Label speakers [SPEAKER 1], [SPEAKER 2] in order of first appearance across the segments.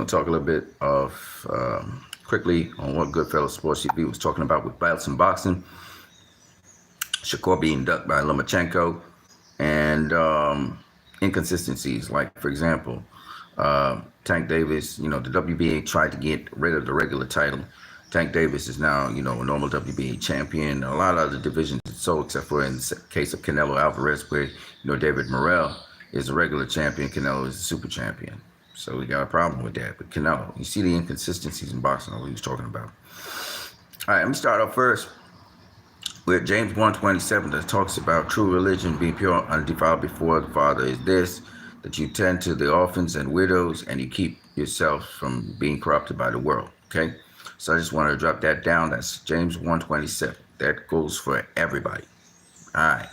[SPEAKER 1] to talk a little bit of quickly on what Goodfellas Sports TV was talking about with belts and boxing. Shakur being ducked by Lomachenko, and inconsistencies. Like, for example, Tank Davis, the WBA tried to get rid of the regular title. Tank Davis is now, a normal WBA champion. A lot of other divisions, so except for in the case of Canelo Alvarez, where, David Morrell is a regular champion, Canelo is a super champion. So we got a problem with that. But Canelo, you see the inconsistencies in boxing, what he was talking about. All right, let me start off first with James 1:27 that talks about true religion being pure, undefiled before the Father is this, that you tend to the orphans and widows and you keep yourself from being corrupted by the world, okay? So I just wanted to drop that down. That's James 1:27. That goes for everybody. All right,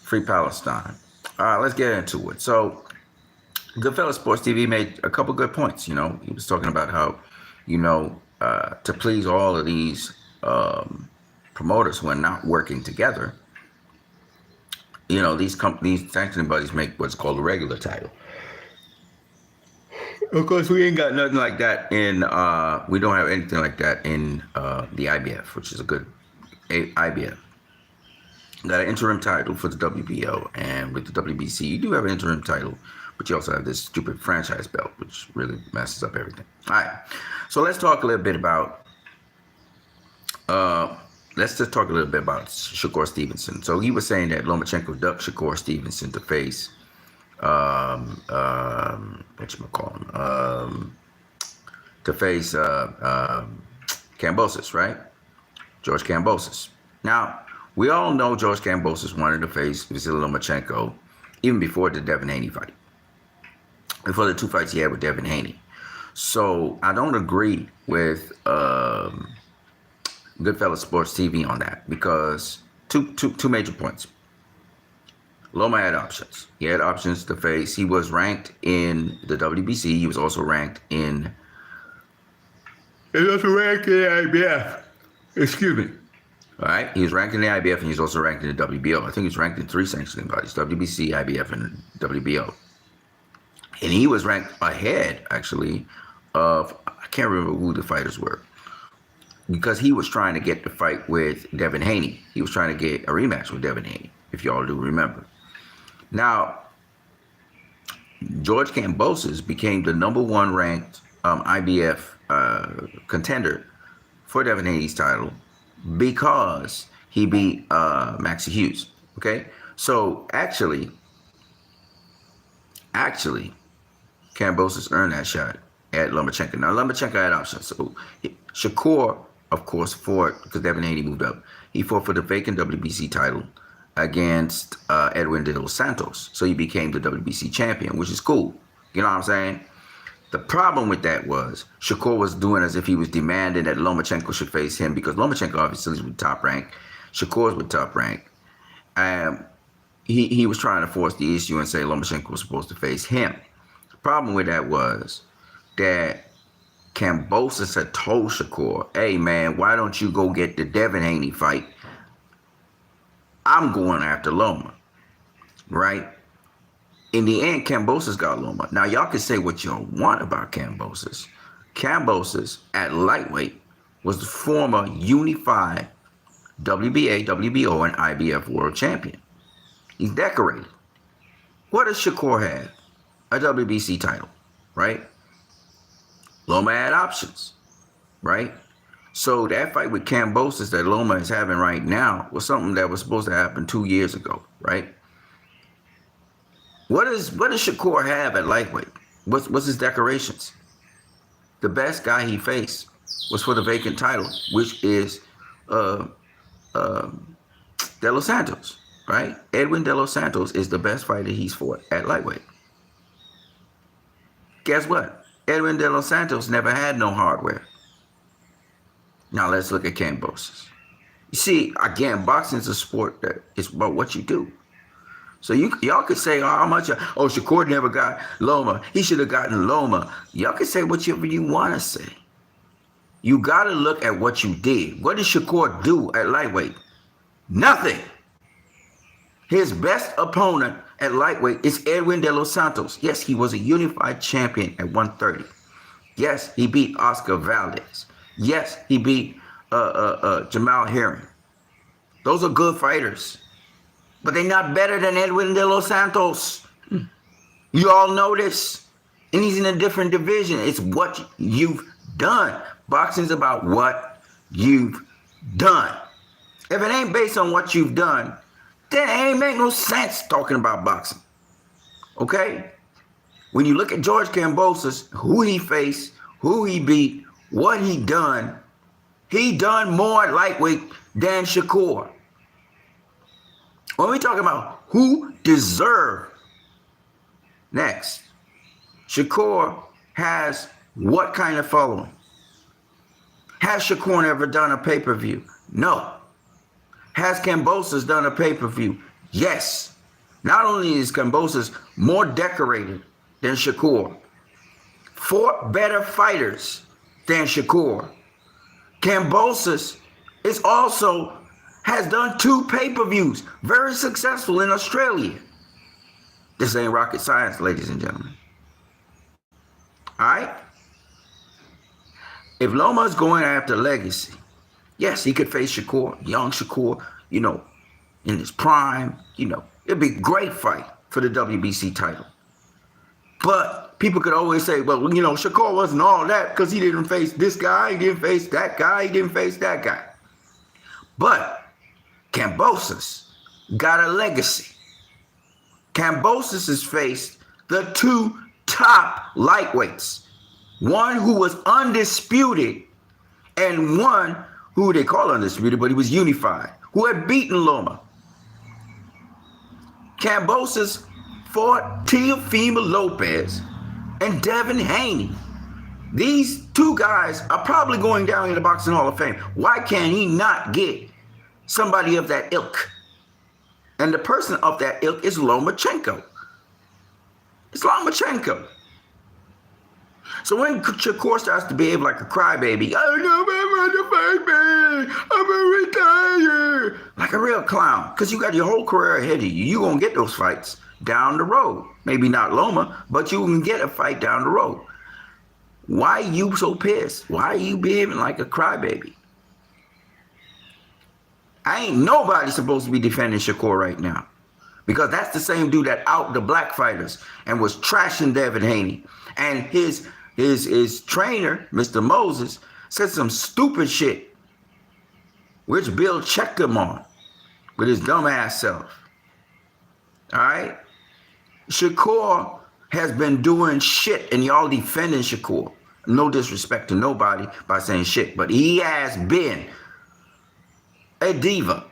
[SPEAKER 1] free Palestine. All right, let's get into it. So Goodfellas Sports TV made a couple good points. He was talking about how, to please all of these promoters who are not working together, these companies, sanctioning bodies make what's called a regular title. Of course, we ain't got nothing like that in, we don't have anything like that in the IBF, which is a good IBF. Got an interim title for the WBO, and with the WBC, you do have an interim title, but you also have this stupid franchise belt, which really messes up everything. All right, so let's talk a little bit about, Shakur Stevenson. So he was saying that Lomachenko ducked Shakur Stevenson to face, Kambosos, right? George Kambosos. Now, we all know George Kambosos wanted to face Vasily Lomachenko even before the Devin Haney fight. Before the two fights he had with Devin Haney. So I don't agree with Goodfellas Sports TV on that, because two major points. Loma had options. He had options to face. He was ranked in the WBC. He was also ranked in. He was also ranked in the IBF. Excuse me. All right. He was ranked in the IBF, and he's also ranked in the WBO. I think he's ranked in 3 sanctioning bodies: WBC, IBF, and WBO. And he was ranked ahead, actually, of, I can't remember who the fighters were, because he was trying to get the fight with Devin Haney. He was trying to get a rematch with Devin Haney, if y'all do remember. Now, George Kambosos became the #1 ranked IBF contender for Devin Haney's title because he beat Maxie Hughes. Okay, so actually, Kambosos earned that shot at Lomachenko. Now, Lomachenko had options. So Shakur, of course, fought, because Devin Haney moved up, he fought for the vacant WBC title against Edwin de los Santos. So he became the WBC champion, which is cool. You know what I'm saying? The problem with that was Shakur was doing as if he was demanding that Lomachenko should face him, because Lomachenko obviously is with top rank. Shakur's with top rank. He was trying to force the issue and say Lomachenko was supposed to face him. The problem with that was that Kambosos had told Shakur, hey man, why don't you go get the Devin Haney fight? I'm going after Loma, right? In the end, Kambosos got Loma. Now, y'all can say what you want about Kambosos. Kambosos, at lightweight, was the former unified WBA, WBO, and IBF world champion. He's decorated. What does Shakur have? A WBC title, right? Loma had options, right? So that fight with Kambosos that Loma is having right now was something that was supposed to happen 2 years ago, right? What does Shakur have at lightweight? What's his decorations? The best guy he faced was for the vacant title, which is De Los Santos, right? Edwin De Los Santos is the best fighter he's fought at lightweight. Guess what? Edwin De Los Santos never had no hardware. Now let's look at Kambosos. You see, again, boxing is a sport that is about what you do. So y'all could say, oh, how much? Oh, Shakur never got Loma. He should have gotten Loma. Y'all can say whatever you want to say. You got to look at what you did. What did Shakur do at lightweight? Nothing. His best opponent at lightweight is Edwin De Los Santos. Yes, he was a unified champion at 130. Yes, he beat Oscar Valdez. Yes, he beat Jamal Herring. Those are good fighters. But they're not better than Edwin De Los Santos. You all know this. And he's in a different division. It's what you've done. Boxing's about what you've done. If it ain't based on what you've done, then it ain't make no sense talking about boxing. Okay? When you look at George Kambosos, who he faced, who he beat, what he done more lightweight than Shakur. When we talk about who deserved, next, Shakur has what kind of following? Has Shakur ever done a pay-per-view? No. Has Kambosos done a pay-per-view? Yes. Not only is Kambosos more decorated than Shakur, 4 better fighters than Shakur. Kambosos is also has done 2 pay-per-views, very successful in Australia. This ain't rocket science, ladies and gentlemen. All right? If Loma is going after legacy, yes, he could face Shakur, young Shakur, in his prime, it'd be a great fight for the WBC title. But people could always say, well, Shakur wasn't all that because he didn't face this guy, he didn't face that guy, he didn't face that guy. But Kambosos got a legacy. Kambosos has faced the 2 top lightweights. One who was undisputed and one who they call undisputed, but he was unified, who had beaten Loma. Kambosos fought Teofimo Lopez and Devin Haney. These 2 guys are probably going down in the Boxing Hall of Fame. Why can't he not get somebody of that ilk? And the person of that ilk is Lomachenko. It's Lomachenko. So when Shakur starts to behave like a crybaby, I don't know, I'm gonna retire, like a real clown, because you got your whole career ahead of you. You're going to get those fights down the road. Maybe not Loma, but you can get a fight down the road. Why are you so pissed? Why are you behaving like a crybaby? I ain't nobody supposed to be defending Shakur right now, because that's the same dude that out the black fighters and was trashing Devin Haney. And his trainer, Mr. Moses, said some stupid shit, which Bill checked him on with his dumb ass self. All right? Shakur has been doing shit, and y'all defending Shakur. No disrespect to nobody by saying shit, but he has been a diva.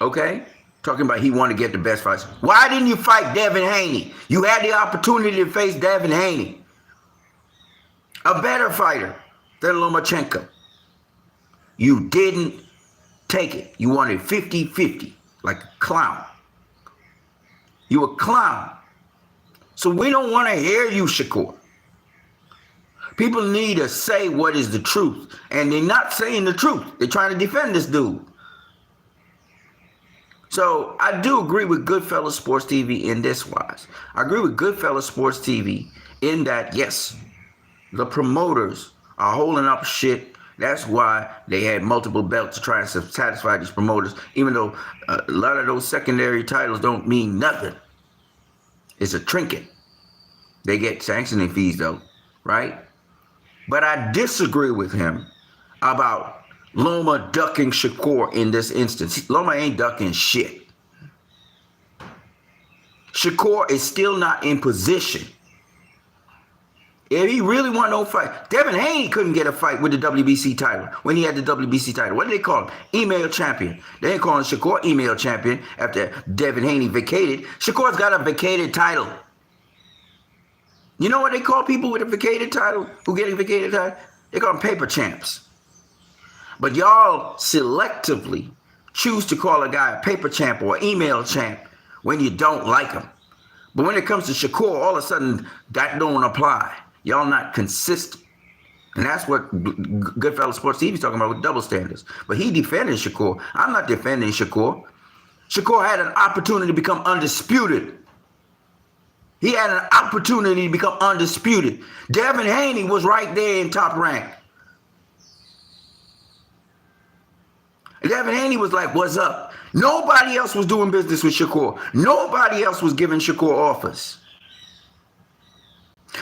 [SPEAKER 1] Okay? Talking about he wanted to get the best fights. Why didn't you fight Devin Haney? You had the opportunity to face Devin Haney, a better fighter than Lomachenko. You didn't take it. You wanted 50-50, like a clown. You a clown. So we don't want to hear you, Shakur. People need to say what is the truth, and they're not saying the truth. They're trying to defend this dude. So I do agree with Goodfellas Sports TV in this wise. I agree with Goodfellas Sports TV in that, yes, the promoters are holding up shit. That's why they had multiple belts to try and satisfy these promoters, even though a lot of those secondary titles don't mean nothing. It's a trinket. They get sanctioning fees, though, right? But I disagree with him about Loma ducking Shakur in this instance. Loma ain't ducking shit. Shakur is still not in position. If he really want no fight, Devin Haney couldn't get a fight with the WBC title when he had the WBC title. What did they call him? Email champion. They ain't calling Shakur email champion after Devin Haney vacated. Shakur's got a vacated title. You know what they call people with a vacated title? Who get a vacated title? They call them paper champs. But y'all selectively choose to call a guy a paper champ or email champ when you don't like him. But when it comes to Shakur, all of a sudden that don't apply. Y'all not consistent. And that's what Goodfellas Sports TV is talking about with double standards. But he defended Shakur. I'm not defending Shakur. Shakur had an opportunity to become undisputed. He had an opportunity to become undisputed. Devin Haney was right there in Top Rank. Devin Haney was like, what's up? Nobody else was doing business with Shakur. Nobody else was giving Shakur offers.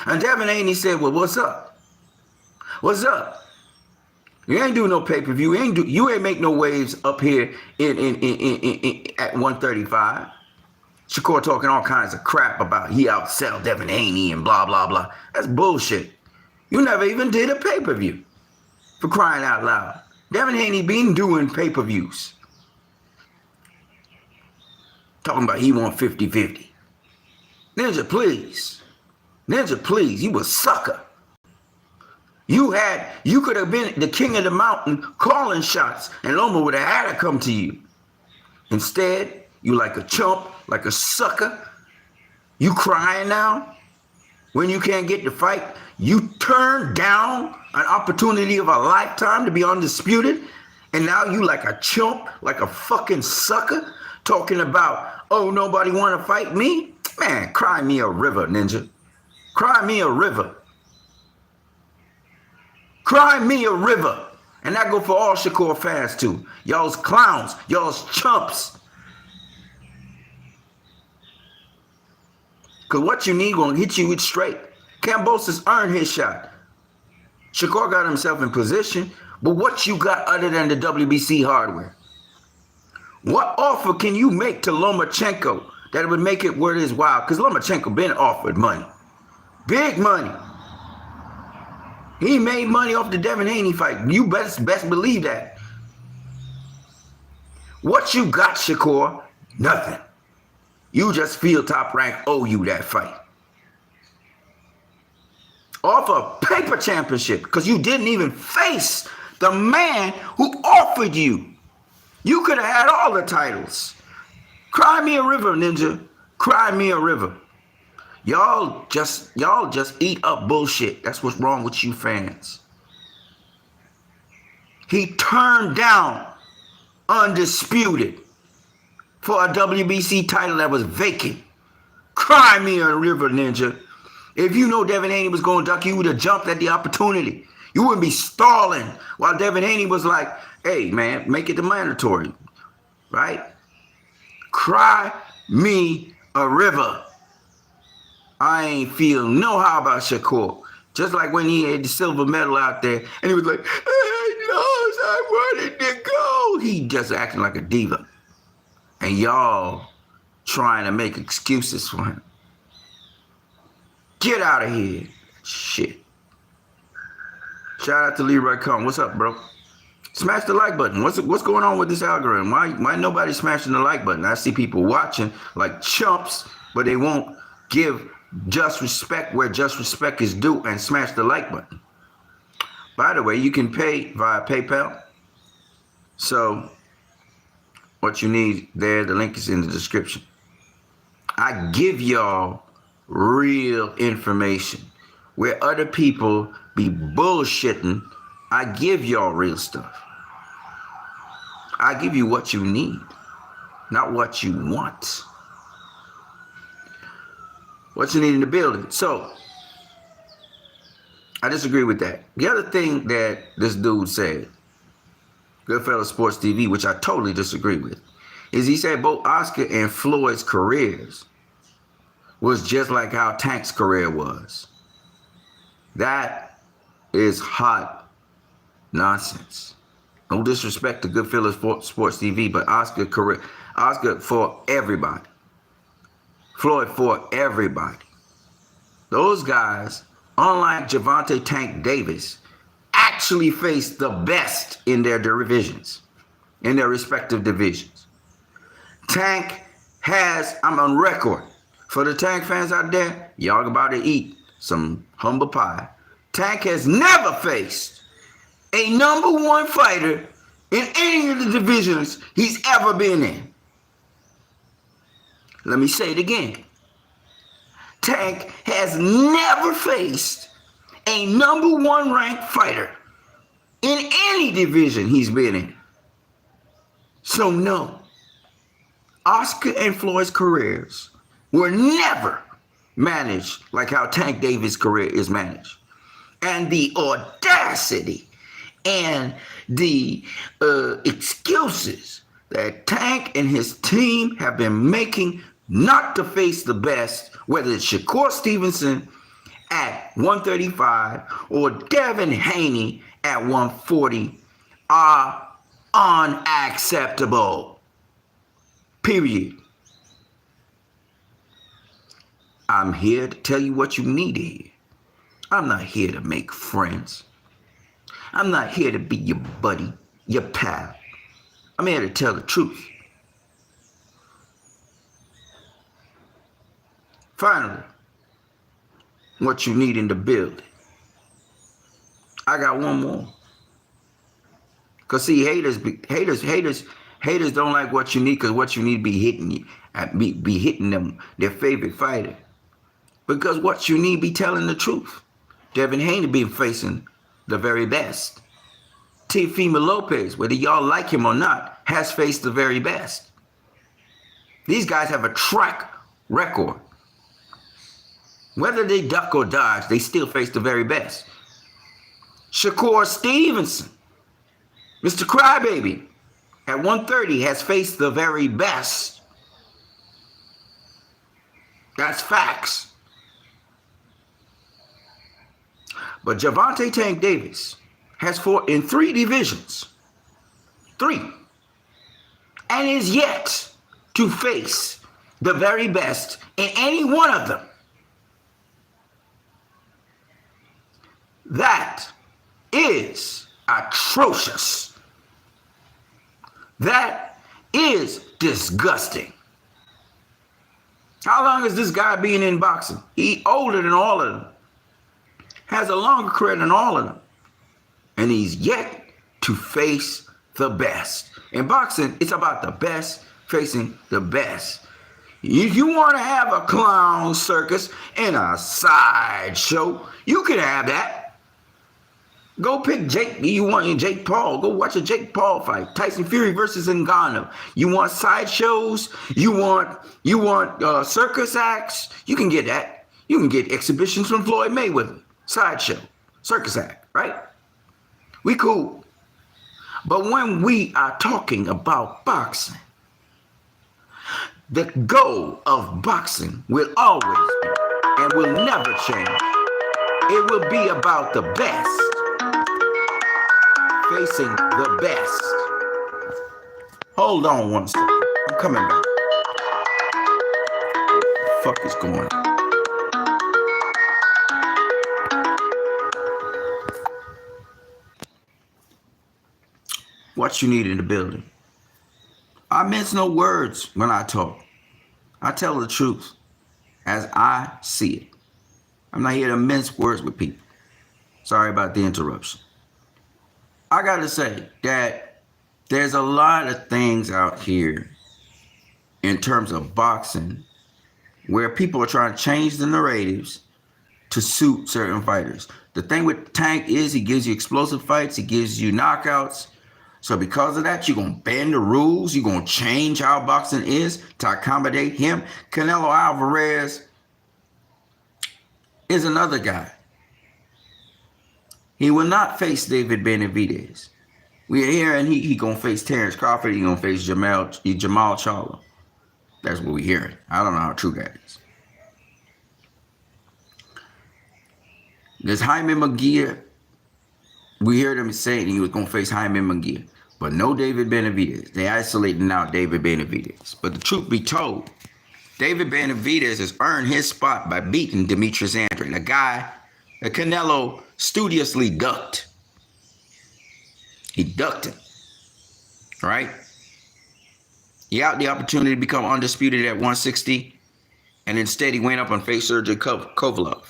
[SPEAKER 1] And Devin Haney said, well, what's up? What's up? You ain't doing no pay-per-view. You ain't make no waves up here at 135. Shakur talking all kinds of crap about he outsell Devin Haney and blah, blah, blah. That's bullshit. You never even did a pay-per-view, for crying out loud. Devin Haney been doing pay-per-views. Talking about he want 50-50. Ninja, please. Ninja, please. You a sucker. You could have been the king of the mountain calling shots, and Loma would have had to come to you. Instead, you like a chump, like a sucker. You crying now when you can't get the fight. You turned down an opportunity of a lifetime to be undisputed, and now you like a chump, like a fucking sucker, talking about, oh, nobody want to fight me? Man, cry me a river, Ninja. Cry me a river. Cry me a river. And that go for all Shakur fans too. Y'all's clowns. Y'all's chumps. Because WattUNeed gonna hit you with straight. Kambosos earned his shot. Shakur got himself in position, but what you got other than the WBC hardware? What offer can you make to Lomachenko that would make it worth his while? Because Lomachenko been offered money. Big money. He made money off the Devin Haney fight. You best believe that. What you got, Shakur? Nothing. You just feel Top Rank owe you that fight. Off a paper championship, because you didn't even face the man who offered you. You could have had all the titles. Cry me a river, Ninja. Cry me a river. Y'all just eat up bullshit. That's what's wrong with you fans. He turned down undisputed for a WBC title that was vacant. Cry me a river, Ninja. If you know Devin Haney was going to duck, you would have jumped at the opportunity. You wouldn't be stalling while Devin Haney was like, hey, man, make it the mandatory, right? Cry me a river. I ain't feel no how about Shakur. Just like when he had the silver medal out there and he was like, I wanted to go. He just acting like a diva. And y'all trying to make excuses for him. Get out of here. Shit. Shout out to Leroy Cohn. What's up, bro? Smash the like button. What's going on with this algorithm? Why nobody smashing the like button? I see people watching like chumps, but they won't give just respect where just respect is due and smash the like button. By the way, you can pay via PayPal. So WattUNeed there, the link is in the description. I give y'all real information. Where other people be bullshitting, I give y'all real stuff. I give you what you need, not what you want. What you need in the building. So, I disagree with that. The other thing that this dude said, Goodfellas Sports TV, which I totally disagree with, is he said both Oscar and Floyd's careers was just like how Tank's career was. That is hot nonsense. No disrespect to Goodfellas Sports TV, but Oscar for everybody. Floyd for everybody. Those guys, unlike Gervonta Tank Davis, actually faced the best in their divisions, in their respective divisions. Tank has, I'm on record, for the Tank fans out there, y'all about to eat some humble pie. Tank has never faced a #1 fighter in any of the divisions he's ever been in. Let me say it again. Tank has never faced a #1 ranked fighter in any division he's been in. So no, Oscar and Floyd's careers were never managed like how Tank Davis' career is managed. And the audacity and the excuses that Tank and his team have been making not to face the best, whether it's Shakur Stevenson at 135 or Devin Haney at 140, are unacceptable. Period. I'm here to tell you what you need to hear. I'm not here to make friends. I'm not here to be your buddy, your pal. I'm here to tell the truth. Finally, what you need in the building. I got one more. Cause see, haters don't like what you need, because what you need be hitting you, be hitting them, their favorite fighter. Because what you need be telling the truth. Devin Haney be facing the very best. Teofimo Lopez, whether y'all like him or not, has faced the very best. These guys have a track record. Whether they duck or dodge, they still face the very best. Shakur Stevenson, Mr. Crybaby, at 130 has faced the very best. That's facts. But Gervonta Tank Davis has fought in 3 divisions. 3. And is yet to face the very best in any one of them. That is atrocious. That is disgusting. How long has this guy been in boxing? He older than all of them. Has a longer career than all of them. And he's yet to face the best. In boxing, it's about the best facing the best. If you want to have a clown circus and a sideshow, you can have that. Go pick Jake. You want Jake Paul? Go watch a Jake Paul fight. Tyson Fury versus Ngannou. You want sideshows? You want circus acts? You can get that. You can get exhibitions from Floyd Mayweather. Sideshow, circus act, right? We cool. But when we are talking about boxing, the goal of boxing will always be and will never change. It will be about the best facing the best. Hold on one second. I'm coming back. What the fuck is going on? What you need in the building. I mince no words when I talk. I tell the truth as I see it. I'm not here to mince words with people. Sorry about the interruption. I gotta say that there's a lot of things out here in terms of boxing where people are trying to change the narratives to suit certain fighters. The thing with Tank is he gives you explosive fights, he gives you knockouts. So because of that, you're going to bend the rules. You're going to change how boxing is to accommodate him. Canelo Alvarez is another guy. He will not face David Benavidez. We're hearing he going to face Terrence Crawford. He's going to face Jamal Charlo. That's what we're hearing. I don't know how true that is. There's Jaime Munguia. We heard him saying he was going to face Jaime Munguia, but no David Benavidez. They isolating out David Benavidez. But the truth be told, David Benavidez has earned his spot by beating Demetrius Andrade, a guy that Canelo studiously ducked. He ducked him, right? He had the opportunity to become undisputed at 160, and instead he went up and faced Sergey Kovalev.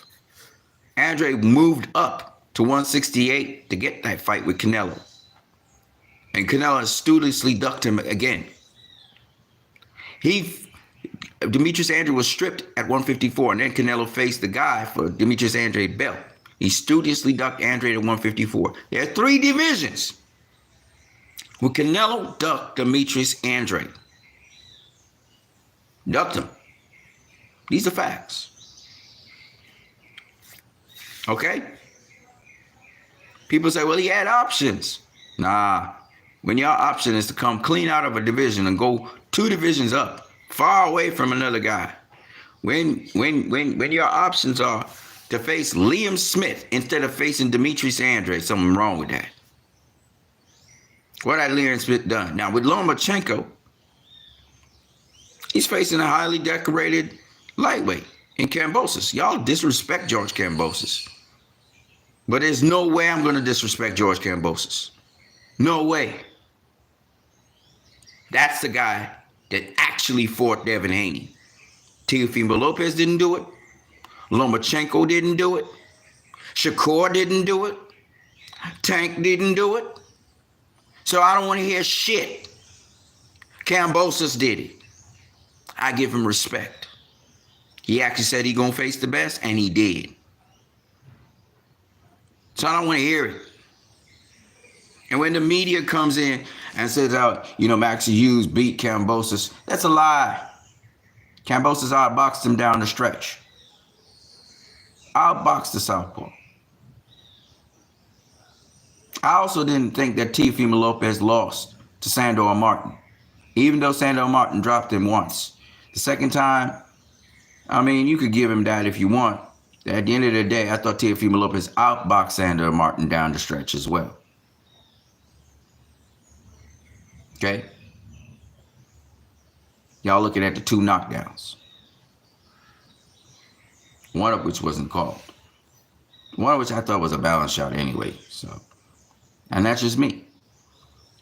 [SPEAKER 1] Andrade moved up to 168 to get that fight with Canelo. And Canelo studiously ducked him again. Demetrius Andrade was stripped at 154, and then Canelo faced the guy for Demetrius Andrade belt. He studiously ducked Andrade at 154. There are 3 divisions where Canelo ducked Demetrius Andrade. Ducked him. These are facts. Okay? People say, well, he had options. Nah. When your option is to come clean out of a division and go 2 divisions up, far away from another guy. When your options are to face Liam Smith instead of facing Demetrius Andrade, something wrong with that. What had Liam Smith done? Now, with Lomachenko, he's facing a highly decorated lightweight in Kambosos. Y'all disrespect George Kambosos. But there's no way I'm going to disrespect George Kambosos. No way. That's the guy that actually fought Devin Haney. Teofimo Lopez didn't do it. Lomachenko didn't do it. Shakur didn't do it. Tank didn't do it. So I don't want to hear shit. Kambosos did it. I give him respect. He actually said he gonna face the best, and he did. So I don't want to hear it. And when the media comes in and says, Maxie Hughes beat Kambosos, that's a lie. Kambosos outboxed him down the stretch. Outboxed the southpaw. I also didn't think that Teofimo Lopez lost to Sandor Martin, even though Sandor Martin dropped him once. The second time, you could give him that if you want. At the end of the day, I thought Teofimo Lopez outboxed Sandor Martin down the stretch as well. Okay? Y'all looking at the 2 knockdowns. One of which wasn't called. One of which I thought was a balance shot anyway. And that's just me.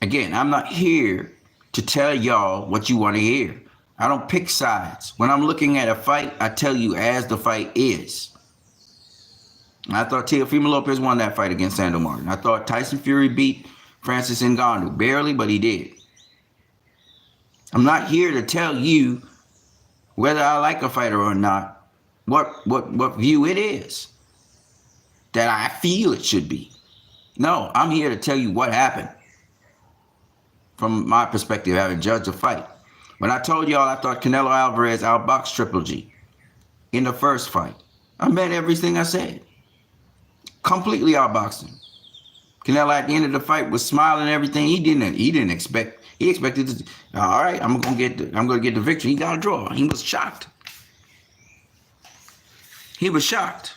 [SPEAKER 1] Again, I'm not here to tell y'all what you want to hear. I don't pick sides. When I'm looking at a fight, I tell you as the fight is. I thought Teofimo Lopez won that fight against Sandor Martin. I thought Tyson Fury beat Francis Ngannou. Barely, but he did. I'm not here to tell you whether I like a fighter or not, what view it is that I feel it should be. No, I'm here to tell you what happened from my perspective, having judged the fight. When I told y'all I thought Canelo Alvarez outboxed Triple G in the first fight, I meant everything I said. Completely outboxed him. Canelo at the end of the fight was smiling and everything. He didn't expect. He expected to, all right, I'm gonna get the victory. He got a draw. He was shocked. He was shocked.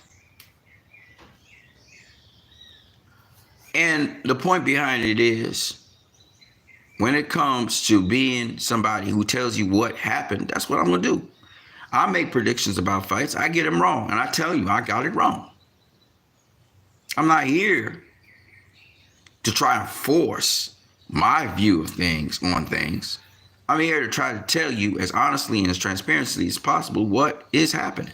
[SPEAKER 1] And the point behind it is, when it comes to being somebody who tells you what happened, that's what I'm gonna do. I make predictions about fights. I get them wrong, and I tell you I got it wrong. I'm not here to try and force my view of things on things. I'm here to try to tell you as honestly and as transparently as possible what is happening.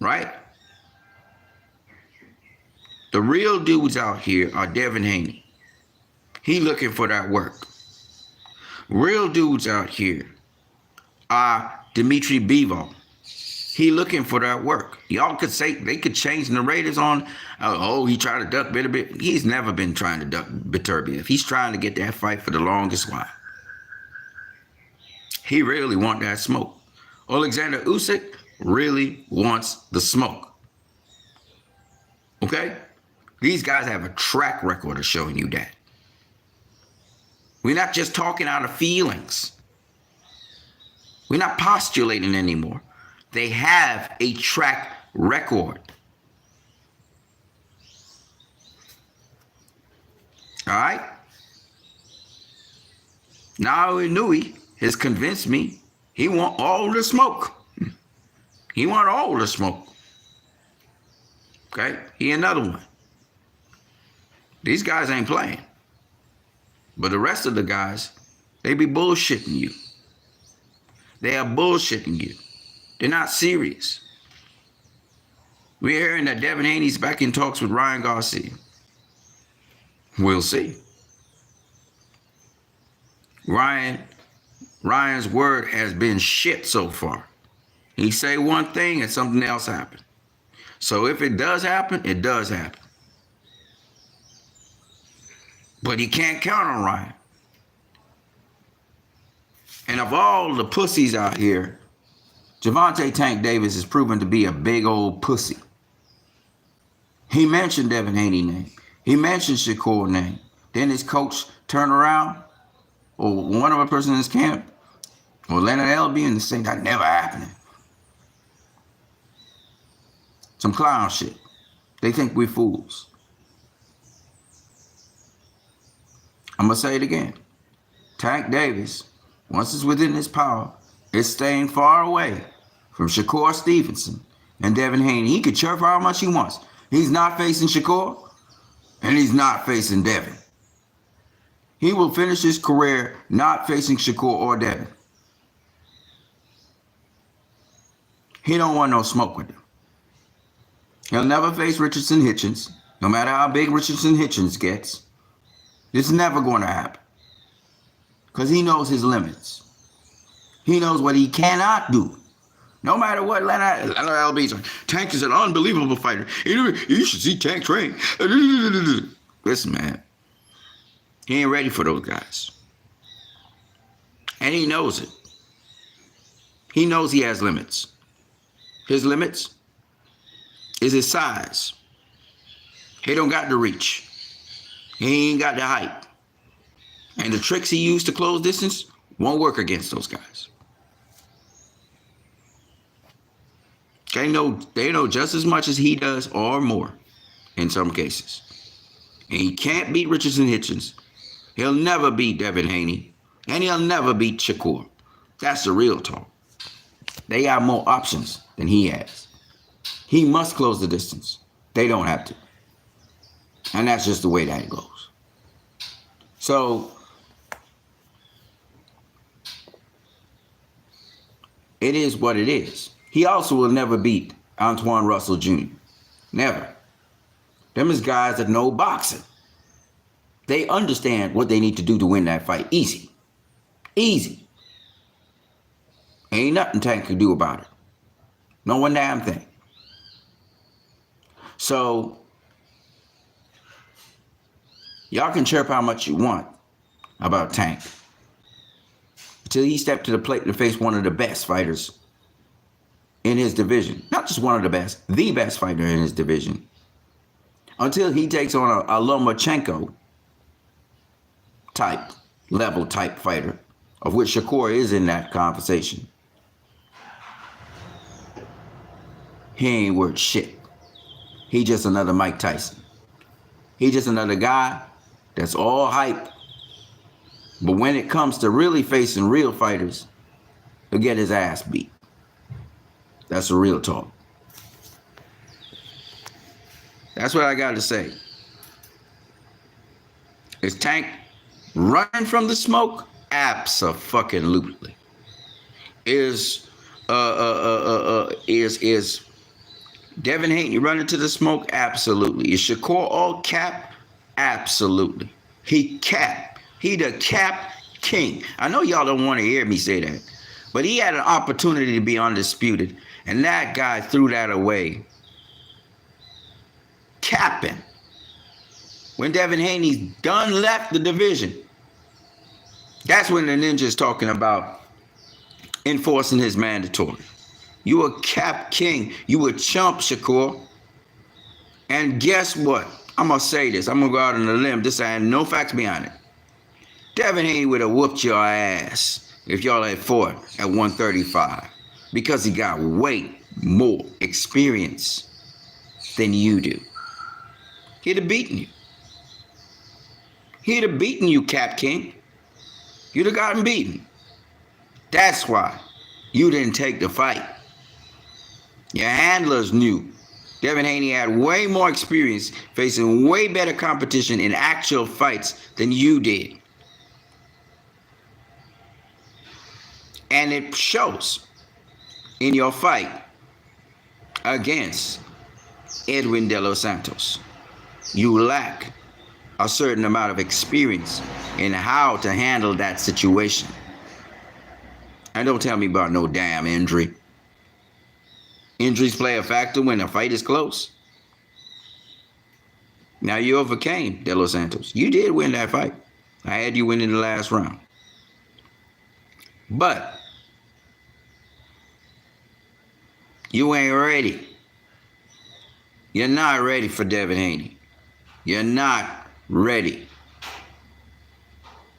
[SPEAKER 1] Right? The real dudes out here are Devin Haney. He looking for that work. Real dudes out here are Dimitri Bivol. He looking for that work. Y'all could say, they could change narratives on, he tried to duck Beterbiev. He's never been trying to duck Beterbiev. He's trying to get that fight for the longest while. He really want that smoke. Alexander Usyk really wants the smoke. Okay? These guys have a track record of showing you that. We're not just talking out of feelings. We're not postulating anymore. They have a track record. All right? Now Inoue has convinced me he want all the smoke. He want all the smoke. Okay? He another one. These guys ain't playing. But the rest of the guys, they be bullshitting you. They are bullshitting you. They're not serious. We're hearing that Devin Haney's back in talks with Ryan Garcia. We'll see. Ryan's word has been shit so far. He say one thing and something else happened. So if it does happen, it does happen. But he can't count on Ryan. And of all the pussies out here Gervonta Tank Davis is proven to be a big old pussy. He mentioned Devin Haney's name. He mentioned Shakur's name. Then his coach turned around, or one of a person in his camp, or Leonard Elby, and say that never happening. Some clown shit. They think we're fools. I'm going to say it again. Tank Davis, once it's within his power, is staying far away from Shakur Stevenson and Devin Haney. He could chirp how much he wants. He's not facing Shakur, and he's not facing Devin. He will finish his career not facing Shakur or Devin. He don't want no smoke with them. He'll never face Richardson Hitchens, no matter how big Richardson Hitchens gets. It's never going to happen. Because he knows his limits. He knows what he cannot do. No matter what Leonard LB's like, Tank is an unbelievable fighter. You should see Tank train. Listen, man. He ain't ready for those guys. And he knows it. He knows he has limits. His limits is his size. He don't got the reach. He ain't got the height. And the tricks he used to close distance won't work against those guys. They know just as much as he does or more in some cases. And he can't beat Richardson Hitchens. He'll never beat Devin Haney. And he'll never beat Shakur. That's the real talk. They got more options than he has. He must close the distance. They don't have to. And that's just the way that it goes. So, it is what it is. He also will never beat Antoine Russell Jr. Never. Them is guys that know boxing. They understand what they need to do to win that fight. Easy. Easy. Ain't nothing Tank could do about it. No one damn thing. So, y'all can chirp how much you want about Tank. Until he stepped to the plate to face one of the best fighters in his division. Not just one of the best fighter in his division. Until he takes on a Lomachenko type fighter, of which Shakur is in that conversation. He ain't worth shit. He just another Mike Tyson. He just another guy that's all hype. But when it comes to really facing real fighters, he'll get his ass beat. That's the real talk. That's what I got to say. Is Tank running from the smoke? Abso-fucking-lutely. Is Devin Haney running to the smoke? Absolutely. Is Shakur all cap? Absolutely. He cap. He the cap king. I know y'all don't want to hear me say that, but he had an opportunity to be undisputed, and that guy threw that away. Capping. When Devin Haney's done left the division, that's when the ninja's talking about enforcing his mandatory. You a cap king. You a chump, Shakur. And guess what? I'm going to say this. I'm going to go out on a limb. This I have no facts behind it. Devin Haney would have whooped your ass if y'all had fought at 135. Because he got way more experience than you do. He'd have beaten you. He'd have beaten you, Cap King. You'd have gotten beaten. That's why you didn't take the fight. Your handlers knew. Devin Haney had way more experience facing way better competition in actual fights than you did. And it shows in your fight against Edwin De Los Santos. You lack a certain amount of experience in how to handle that situation. And don't tell me about no damn injury. Injuries play a factor when a fight is close. Now you overcame De Los Santos. You did win that fight. I had you win in the last round. But You ain't ready. You're not ready for Devin Haney. You're not ready.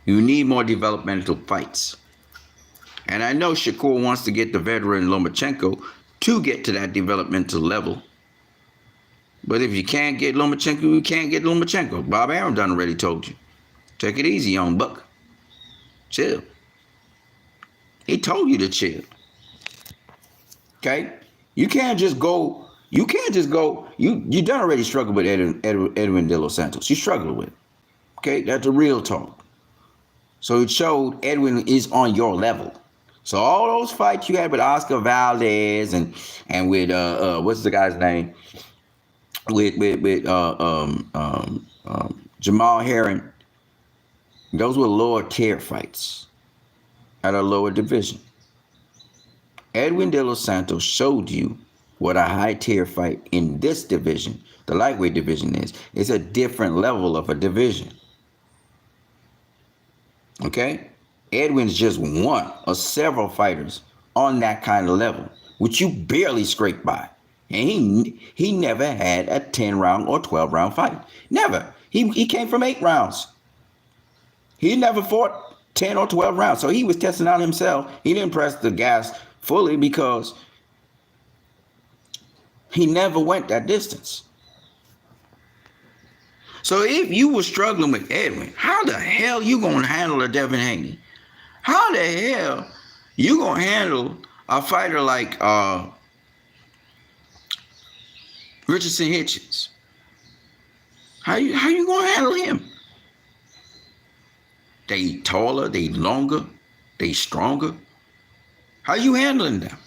[SPEAKER 1] You need more developmental fights. And I know Shakur wants to get the veteran Lomachenko to get to that developmental level. But if you can't get Lomachenko, you can't get Lomachenko. Bob Arum done already told you. Take it easy on Buck. Chill. He told you to chill. Okay? You can't just go. You done already struggled with Edwin De Los Santos. You struggled with it. Okay? That's the real talk. So it showed Edwin is on your level. So all those fights you had with Oscar Valdez and with what's the guy's name? With Jamal Herring, those were lower tier fights at a lower division. Edwin De Los Santos showed you what a high tier fight in this division, the lightweight division is. It's a different level of a division. Okay? Edwin's just one of several fighters on that kind of level, which you barely scraped by. And he never had a 10-round or 12-round fight. Never. He came from 8 rounds. He never fought 10 or 12 rounds. So he was testing out himself. He didn't press the gas fully because he never went that distance. So if you were struggling with Edwin, how the hell you gonna handle a Devin Haney? How the hell you gonna handle a fighter like Richardson Hitchens? How you gonna handle him? They taller, they longer, they stronger. How you handling them?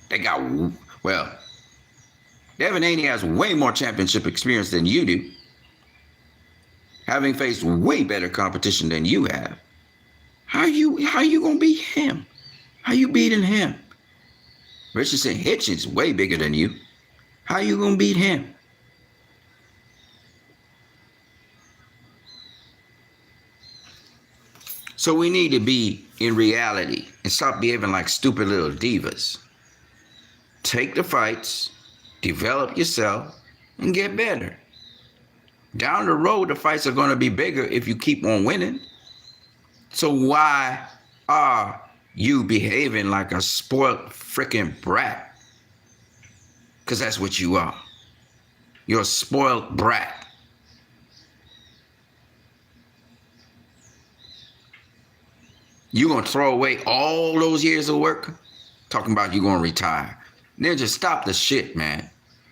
[SPEAKER 1] They got, well, Devin Haney has way more championship experience than you do, having faced way better competition than you have. How you gonna beat him? How you beating him? Richardson Hitchens way bigger than you. How you gonna beat him? So we need to be in reality and stop behaving like stupid little divas. Take the fights, develop yourself, and get better. Down the road, the fights are going to be bigger if you keep on winning. So why are you behaving like a spoiled freaking brat? Because that's what you are. You're a spoiled brat. You going to throw away all those years of work? Talking about you going to retire. Then just stop the shit, man.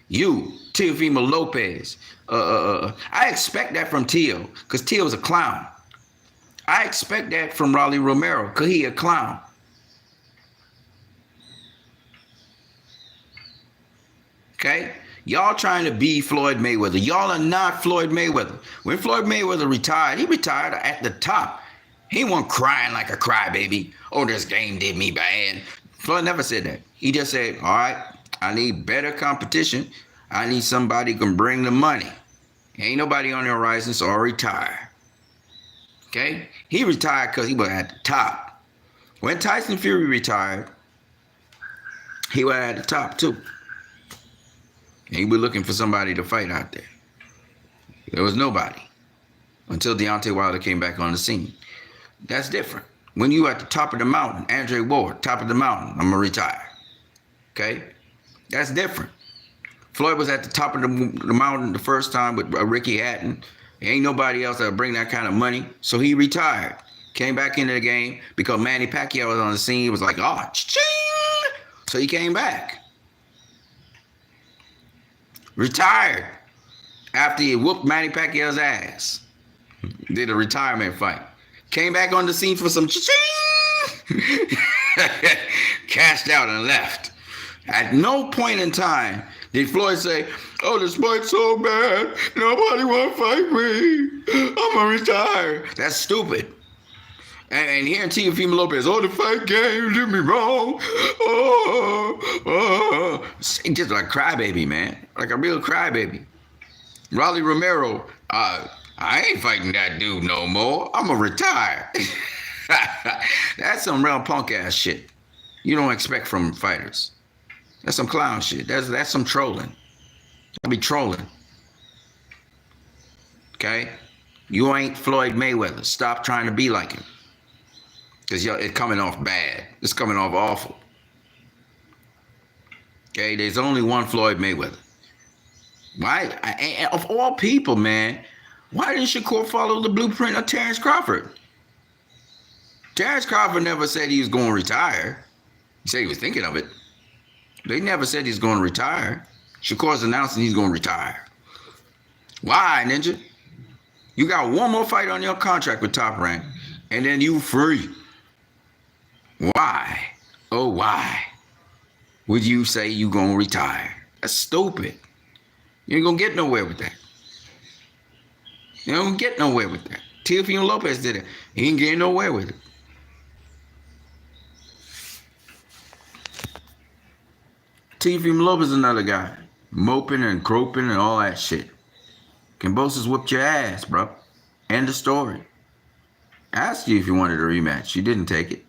[SPEAKER 1] You, Teofimo Lopez. I expect that from Teo, because Teo's a clown. I expect that from Rolly Romero, because he a clown. Okay? Y'all trying to be Floyd Mayweather. Y'all are not Floyd Mayweather. When Floyd Mayweather retired, he retired at the top. He wasn't crying like a crybaby. Oh, this game did me bad. Floyd never said that. He just said, all right, I need better competition. I need somebody who can bring the money. Ain't nobody on the horizon, so I'll retire. Okay? He retired because he was at the top. When Tyson Fury retired, he was at the top too. And he was looking for somebody to fight out there. There was nobody until Deontay Wilder came back on the scene. That's different. When you at the top of the mountain, Andre Ward, top of the mountain, I'm gonna retire. Okay? That's different. Floyd was at the top of the mountain the first time with Ricky Hatton. Ain't nobody else that'll bring that kind of money, so he retired. Came back into the game because Manny Pacquiao was on the scene. He was like, oh, ching! So he came back. Retired after he whooped Manny Pacquiao's ass. Did a retirement fight. Came back on the scene for some ching! Cashed out and left. At no point in time did Floyd say, oh, this fight's so bad, nobody want to fight me. I'm going to retire. That's stupid. And here in Teofimo Lopez, oh, the fight game did me wrong. Just like a crybaby, man. Like a real crybaby. Rolly Romero, I ain't fighting that dude no more. I'm going to retire. That's some real punk ass shit. you don't expect from fighters. That's some clown shit. That's some trolling. I'll be trolling. Okay? You ain't Floyd Mayweather. Stop trying to be like him. Because it's coming off bad. It's coming off awful. Okay? There's only one Floyd Mayweather. Why? Of all people, man, why didn't Shakur follow the blueprint of Terrence Crawford? Terrence Crawford never said he was going to retire. He said he was thinking of it. They never said he's going to retire. Shakur's announcing he's going to retire. Why, Ninja? You got one more fight on your contract with Top Rank, and then you free. Why? Oh, why would you say you going to retire? That's stupid. You ain't going to get nowhere with that. You don't get nowhere with that. Teofimo Lopez did it. He ain't getting nowhere with it. Teofimo Lopez is another guy. Moping and groping and all that shit. Kambosos whipped your ass, bro. End of story. Asked you if you wanted a rematch. You didn't take it.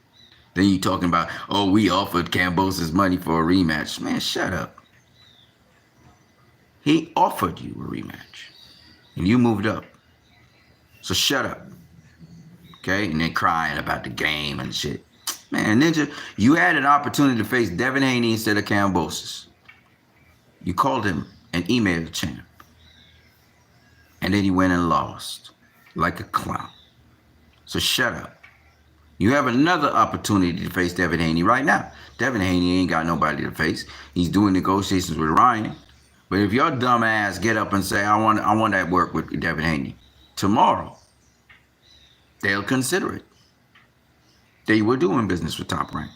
[SPEAKER 1] Then you talking about, oh, we offered Kambosos money for a rematch. Man, shut up. He offered you a rematch. And you moved up. So shut up. Okay? And then crying about the game and shit. Man, Ninja, you had an opportunity to face Devin Haney instead of Kambosos. You called him an email champ. And then he went and lost. Like a clown. So shut up. You have another opportunity to face Devin Haney right now. Devin Haney ain't got nobody to face. He's doing negotiations with Ryan. But if your dumb ass get up and say, I want that work with Devin Haney, tomorrow, they'll consider it. They were doing business with Top Rank.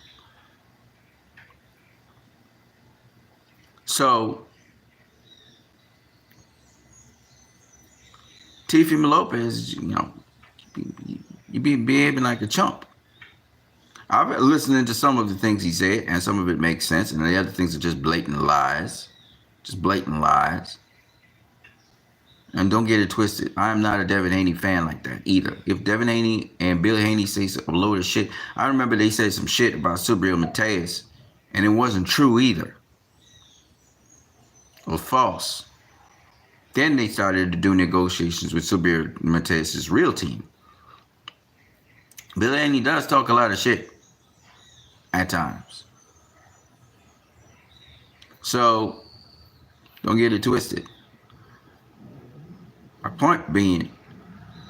[SPEAKER 1] So, Teofimo Lopez, you know, you be behaving like a chump. I've been listening to some of the things he said, and some of it makes sense, and the other things are just blatant lies. Just blatant lies. And don't get it twisted. I am not a Devin Haney fan like that either. If Devin Haney and Bill Haney say a load of shit, I remember they said some shit about Subriel Mateus, and it wasn't true either. It was false. Then they started to do negotiations with Subriel Mateus' real team. Bill Haney does talk a lot of shit at times. So, don't get it twisted. My point being,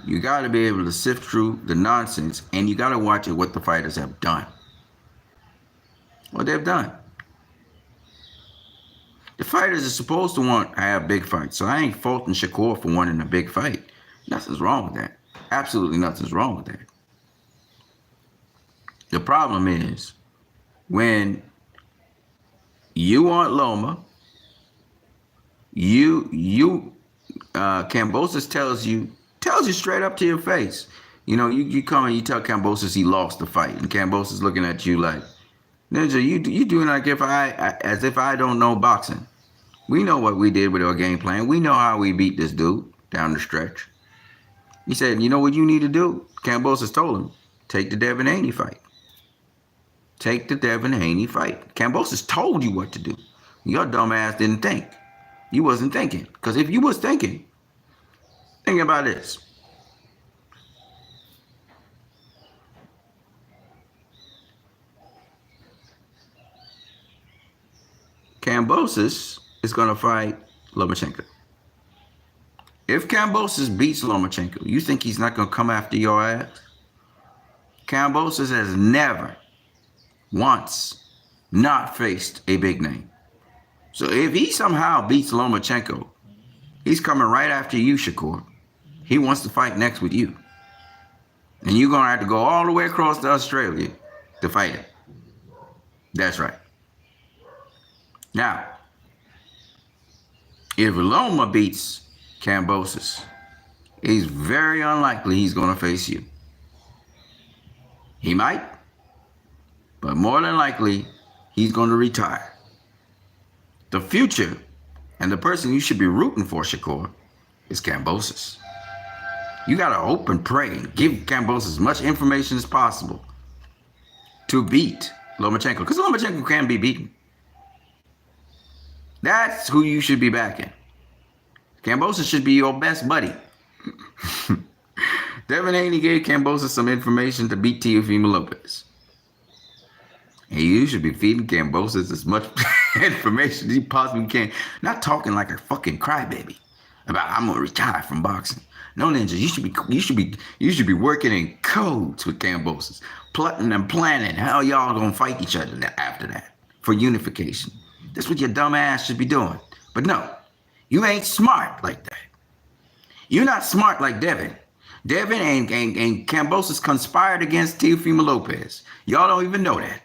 [SPEAKER 1] you got to be able to sift through the nonsense, and you got to watch it what the fighters have done. What they've done. The fighters are supposed to have big fights, so I ain't faulting Shakur for wanting a big fight. Nothing's wrong with that. Absolutely nothing's wrong with that. The problem is, when you want Loma, Kambosos tells you straight up to your face. You know, you come and you tell Kambosos he lost the fight, and Kambosos looking at you like, Ninja, you doing like as if I don't know boxing. We know what we did with our game plan. We know how we beat this dude down the stretch. He said, you know what you need to do? Kambosos told him, take the Devin Haney fight. Take the Devin Haney fight. Kambosos told you what to do. Your dumb ass didn't think. You wasn't thinking. Because if you was thinking, think about this. Kambosos is going to fight Lomachenko. If Kambosos beats Lomachenko, you think he's not going to come after your ass? Kambosos has never, once, not faced a big name. So if he somehow beats Lomachenko, he's coming right after you, Shakur. He wants to fight next with you. And you're going to have to go all the way across to Australia to fight him. That's right. Now, if Loma beats Kambosos, it's very unlikely he's going to face you. He might, but more than likely, he's going to retire. The future and the person you should be rooting for, Shakur, is Kambosos. You got to hope and pray and give Kambosos as much information as possible to beat Lomachenko, because Lomachenko can be beaten. That's who you should be backing. Kambosos should be your best buddy. Devin Haney gave Kambosos some information to beat Teofimo Lopez. And you should be feeding Kambosos as much information as you possibly can. Not talking like a fucking crybaby about I'm gonna retire from boxing. No, Ninja, you should be working in codes with Kambosos, plotting and planning how y'all gonna fight each other after that for unification. That's what your dumb ass should be doing. But no, you ain't smart like that. You're not smart like Devin. Devin and Kambosos conspired against Teofimo Lopez. Y'all don't even know that.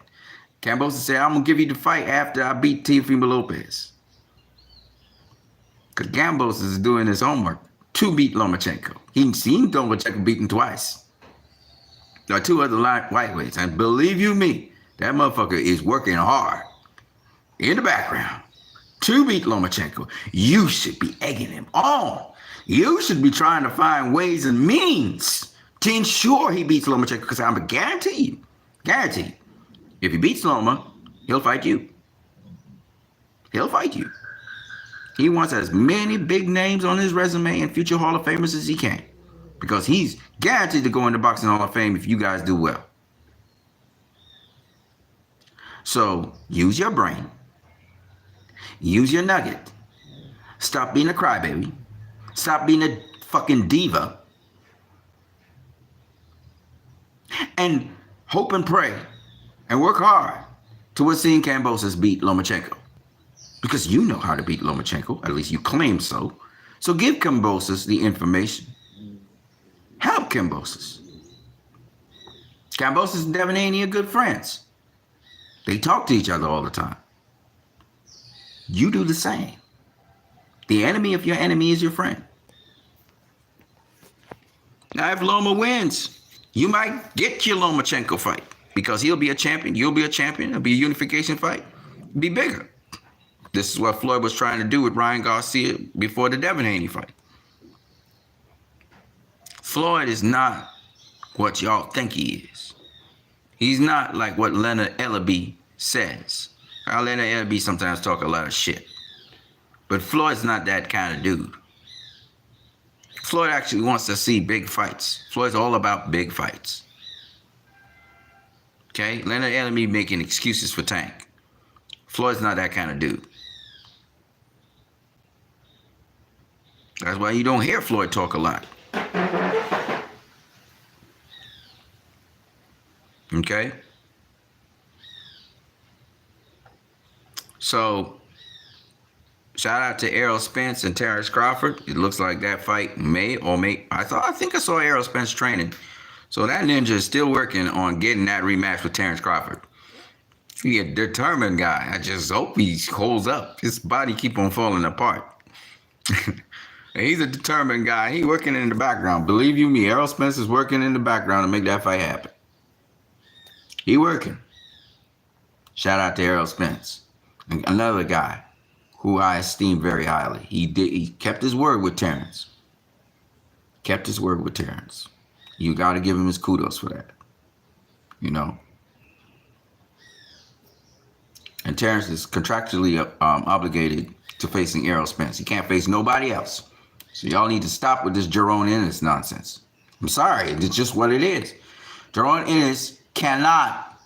[SPEAKER 1] Kambosos said, I'm going to give you the fight after I beat Teofimo Lopez. Because Kambosos is doing his homework to beat Lomachenko. He's seen Lomachenko beaten twice. There are two other lightweights. And believe you me, that motherfucker is working hard in the background to beat Lomachenko. You should be egging him on. You should be trying to find ways and means to ensure he beats Lomachenko, because I'm guaranteed, if he beats Loma, he'll fight you. He'll fight you. He wants as many big names on his resume and future Hall of Famers as he can, because he's guaranteed to go into Boxing Hall of Fame if you guys do well. So use your brain. Use your nugget. Stop being a crybaby. Stop being a fucking diva. And hope and pray and work hard towards seeing Kambosos beat Lomachenko. Because you know how to beat Lomachenko, at least you claim so. So give Kambosos the information. Help Kambosos. Kambosos and Devin Haney are good friends. They talk to each other all the time. You do the same. The enemy of your enemy is your friend. Now, if Loma wins, you might get your Lomachenko fight, because he'll be a champion. You'll be a champion. It'll be a unification fight. It'll be bigger. This is what Floyd was trying to do with Ryan Garcia before the Devin Haney fight. Floyd is not what y'all think he is. He's not like what Leonard Ellaby says. Leonard Ellaby sometimes talk a lot of shit. But Floyd's not that kind of dude. Floyd actually wants to see big fights. Floyd's all about big fights. Okay? Leonard Ellaby making excuses for Tank. Floyd's not that kind of dude. That's why you don't hear Floyd talk a lot. Okay? So, shout out to Errol Spence and Terrence Crawford. It looks like that fight I think I saw Errol Spence training. So that ninja is still working on getting that rematch with Terrence Crawford. He's a determined guy. I just hope he holds up. His body keep on falling apart. He's a determined guy. He's working in the background. Believe you me, Errol Spence is working in the background to make that fight happen. He working. Shout out to Errol Spence. Another guy who I esteem very highly. He kept his word with Terrence. Kept his word with Terrence. You got to give him his kudos for that. You know. And Terrence is contractually obligated to facing Errol Spence. He can't face nobody else. So y'all need to stop with this Jerome Ennis nonsense. I'm sorry. It's just what it is. Jerome Ennis cannot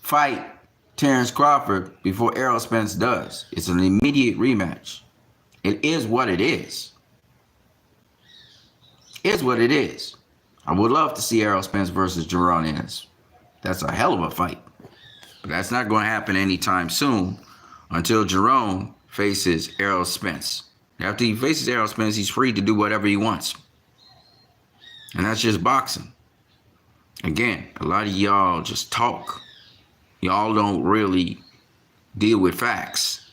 [SPEAKER 1] fight Terrence Crawford before Errol Spence does. It's an immediate rematch. It is what it is. It's what it is. I would love to see Errol Spence versus Jerome Ennis. That's a hell of a fight. But that's not going to happen anytime soon until Jerome faces Errol Spence. After he faces Errol Spence, he's free to do whatever he wants. And that's just boxing. Again, a lot of y'all just talk. Y'all don't really deal with facts.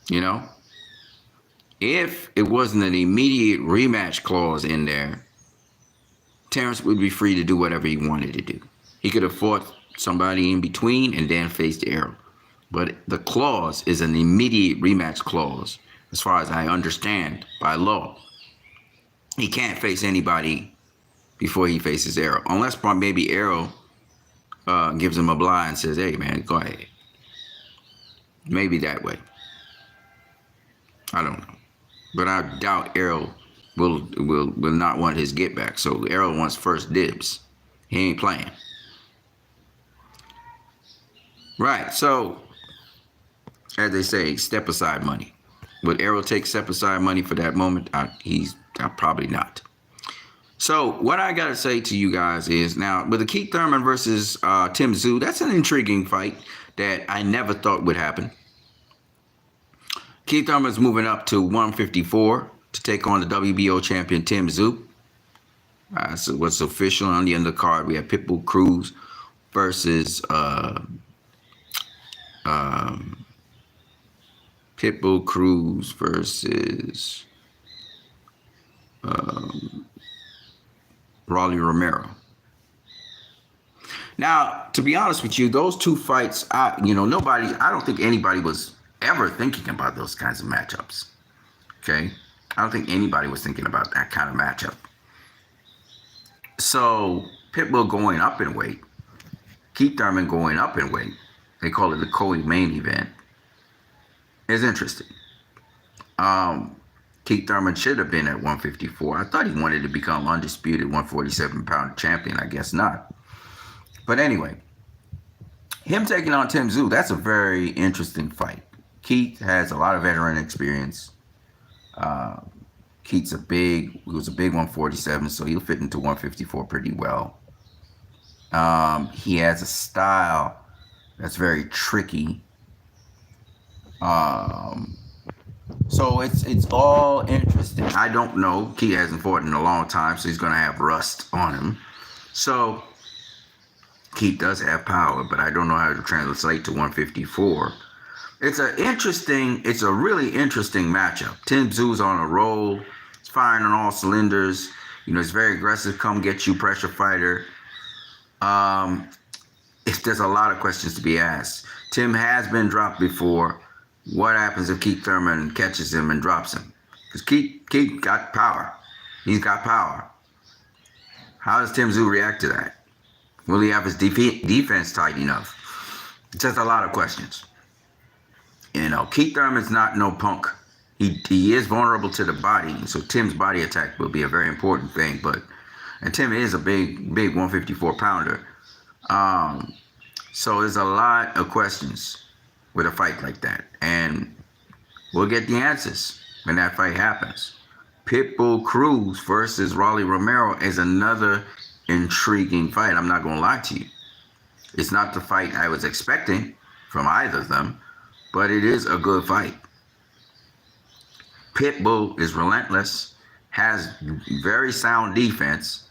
[SPEAKER 1] You know? If it wasn't an immediate rematch clause in there, Terrence would be free to do whatever he wanted to do. He could have fought somebody in between and then faced Errol. But the clause is an immediate rematch clause, as far as I understand, by law. He can't face anybody before he faces Errol, unless maybe Errol gives him a blind and says, hey, man, go ahead. Maybe that way. I don't know. But I doubt Errol will not want his get back. So Errol wants first dibs. He ain't playing. Right. So, as they say, step aside money. Would Errol take step aside money for that moment? Probably not. So what I got to say to you guys is now with the Keith Thurman versus Tim Tszyu, that's an intriguing fight that I never thought would happen. Keith Thurman's moving up to 154 to take on the WBO champion Tim Tszyu. So what's official on the undercard? We have Pitbull Cruz versus Pitbull Cruz versus Rolly Romero. Now, to be honest with you, those two fights, I don't think anybody was ever thinking about those kinds of matchups. Okay? I don't think anybody was thinking about that kind of matchup. So, Pitbull going up in weight, Keith Thurman going up in weight, they call it the co-main event, is interesting. Keith Thurman should have been at 154. I thought he wanted to become undisputed 147-pound champion. I guess not. But anyway, him taking on Tim Tszyu, that's a very interesting fight. Keith has a lot of veteran experience. Keith's he was a big 147, so he'll fit into 154 pretty well. He has a style that's very tricky. So it's all interesting. I don't know. Keith hasn't fought in a long time, so he's going to have rust on him. So Keith does have power, but I don't know how to translate to 154. It's a really interesting matchup. Tim Tszyu's on a roll. He's firing on all cylinders. He's very aggressive, come get you pressure fighter. There's a lot of questions to be asked. Tim has been dropped before. What happens if Keith Thurman catches him and drops him? Because Keith got power. He's got power. How does Tim Tszyu react to that? Will he have his defense tight enough? It's just a lot of questions. Keith Thurman's not no punk. He is vulnerable to the body, so Tim's body attack will be a very important thing. And Tim is a big 154-pounder. So there's a lot of questions with a fight like that. And we'll get the answers when that fight happens. Pitbull Cruz versus Rolly Romero is another intriguing fight. I'm not going to lie to you. It's not the fight I was expecting from either of them, but it is a good fight. Pitbull is relentless, has very sound defense,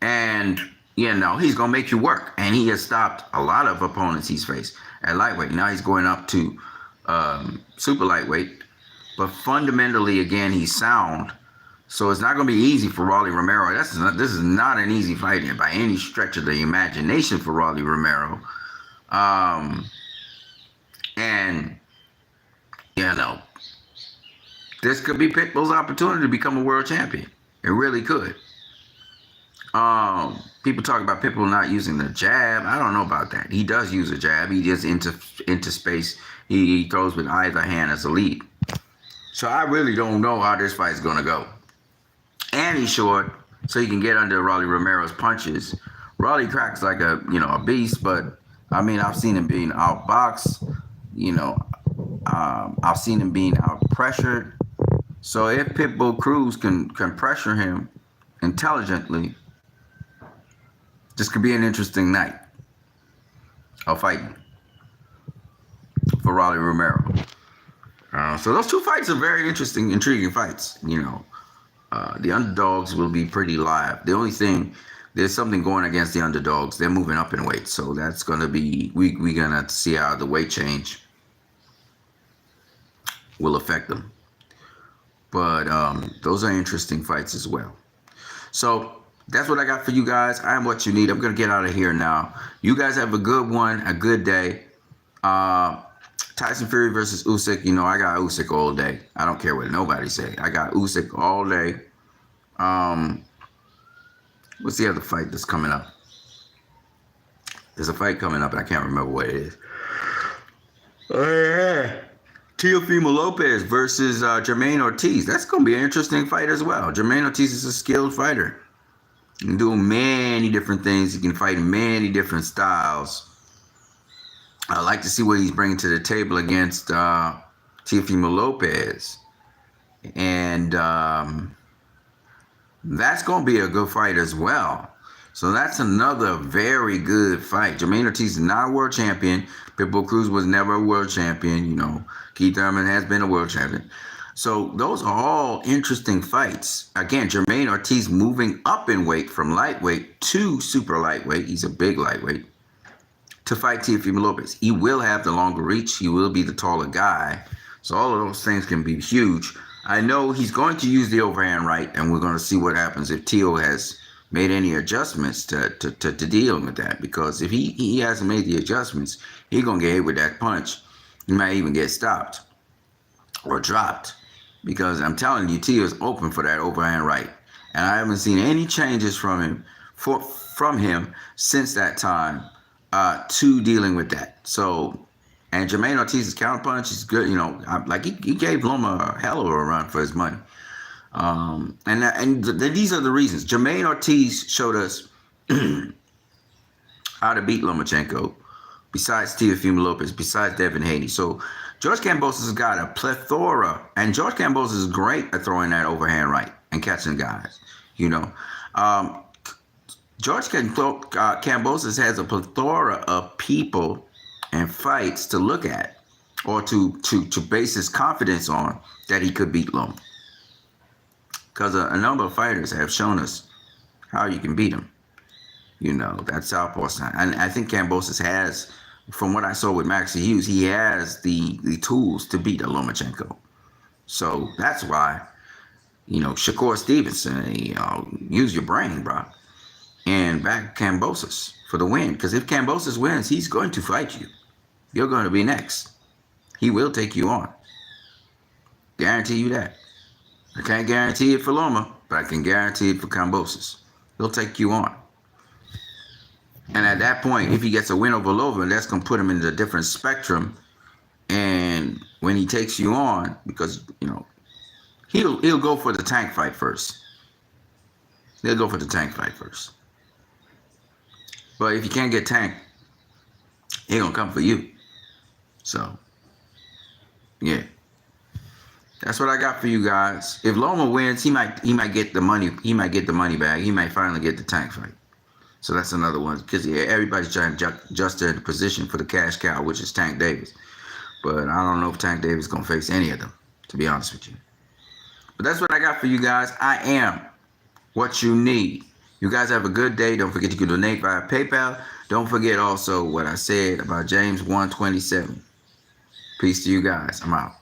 [SPEAKER 1] and he's going to make you work. And he has stopped a lot of opponents he's faced at lightweight. Now he's going up to super lightweight. But fundamentally, again, he's sound. So it's not going to be easy for Rolly Romero. This is not an easy fight by any stretch of the imagination for Rolly Romero. This could be Pitbull's opportunity to become a world champion. It really could. People talk about Pitbull not using the jab. I don't know about that. He does use a jab. He just into space. He throws with either hand as a lead. So I really don't know how this fight is going to go. And he's short, so he can get under Rolly Romero's punches. Rolly cracks like a beast, but I've seen him being outboxed. I've seen him being out-pressured. So if Pitbull Cruz can pressure him intelligently, this could be an interesting night of fighting for Rolly Romero. So those two fights are very interesting, intriguing fights. The underdogs will be pretty live. The only thing, there's something going against the underdogs. They're moving up in weight, so that's going to be, we're going to see how the weight change will affect them. But those are interesting fights as well. So that's what I got for you guys. I am what you need. I'm going to get out of here now. You guys have a good one, a good day. Tyson Fury versus Usyk. I got Usyk all day. I don't care what nobody say. I got Usyk all day. What's the other fight that's coming up? There's a fight coming up, and I can't remember what it is. Oh, yeah. Teofimo Lopez versus Jermaine Ortiz. That's going to be an interesting fight as well. Jermaine Ortiz is a skilled fighter. He can do many different things. He can fight in many different styles. I like to see what he's bringing to the table against Teofimo Lopez. And that's going to be a good fight as well. So that's another very good fight. Jermaine Ortiz is not a world champion. Pitbull Cruz was never a world champion. You know, Keith Thurman has been a world champion. So those are all interesting fights. Again, Jermaine Ortiz moving up in weight from lightweight to super lightweight. He's a big lightweight. To fight Teofimo Lopez. He will have the longer reach. He will be the taller guy. So all of those things can be huge. I know he's going to use the overhand right, and we're going to see what happens if Teo has made any adjustments to dealing with that. Because if he hasn't made the adjustments, he's going to get hit with that punch. He might even get stopped or dropped. Because I'm telling you, Teo is open for that overhand right. And I haven't seen any changes from him since that time to dealing with that. So, and Jermaine Ortiz's counterpunch is good. You know, like he gave Loma a hell of a run for his money. These are the reasons. Jermaine Ortiz showed us how to beat Lomachenko, besides Teofimo Lopez, besides Devin Haney. So George Kambosos has got a plethora, and George Kambosos is great at throwing that overhand right and catching guys. You know, George Kambosos has a plethora of people and fights to look at, or to base his confidence on that he could beat Loma. Because a number of fighters have shown us how you can beat him. You know, that southpaw side. And I think Kambosos has, from what I saw with Maxie Hughes, he has the tools to beat a Lomachenko. So that's why, you know, Shakur Stevenson, you know, use your brain, bro. And back Kambosos for the win. Because if Kambosos wins, he's going to fight you. You're going to be next. He will take you on. Guarantee you that. I can't guarantee it for Loma, but I can guarantee it for Kambosos. He'll take you on. And at that point, if he gets a win over Loma, that's going to put him into a different spectrum. And when he takes you on, because, you know, he'll go for the tank fight first. He'll go for the tank fight first. But if you can't get tanked, he's going to come for you. So, yeah. That's what I got for you guys. If Loma wins, he might get the money. He might get the money back. He might finally get the tank fight. So that's another one. Because everybody's trying to adjust their position for the cash cow, which is Tank Davis. But I don't know if Tank Davis is going to face any of them, to be honest with you. But that's what I got for you guys. I am what you need. You guys have a good day. Don't forget you can donate via PayPal. Don't forget also what I said about James 1:27. Peace to you guys. I'm out.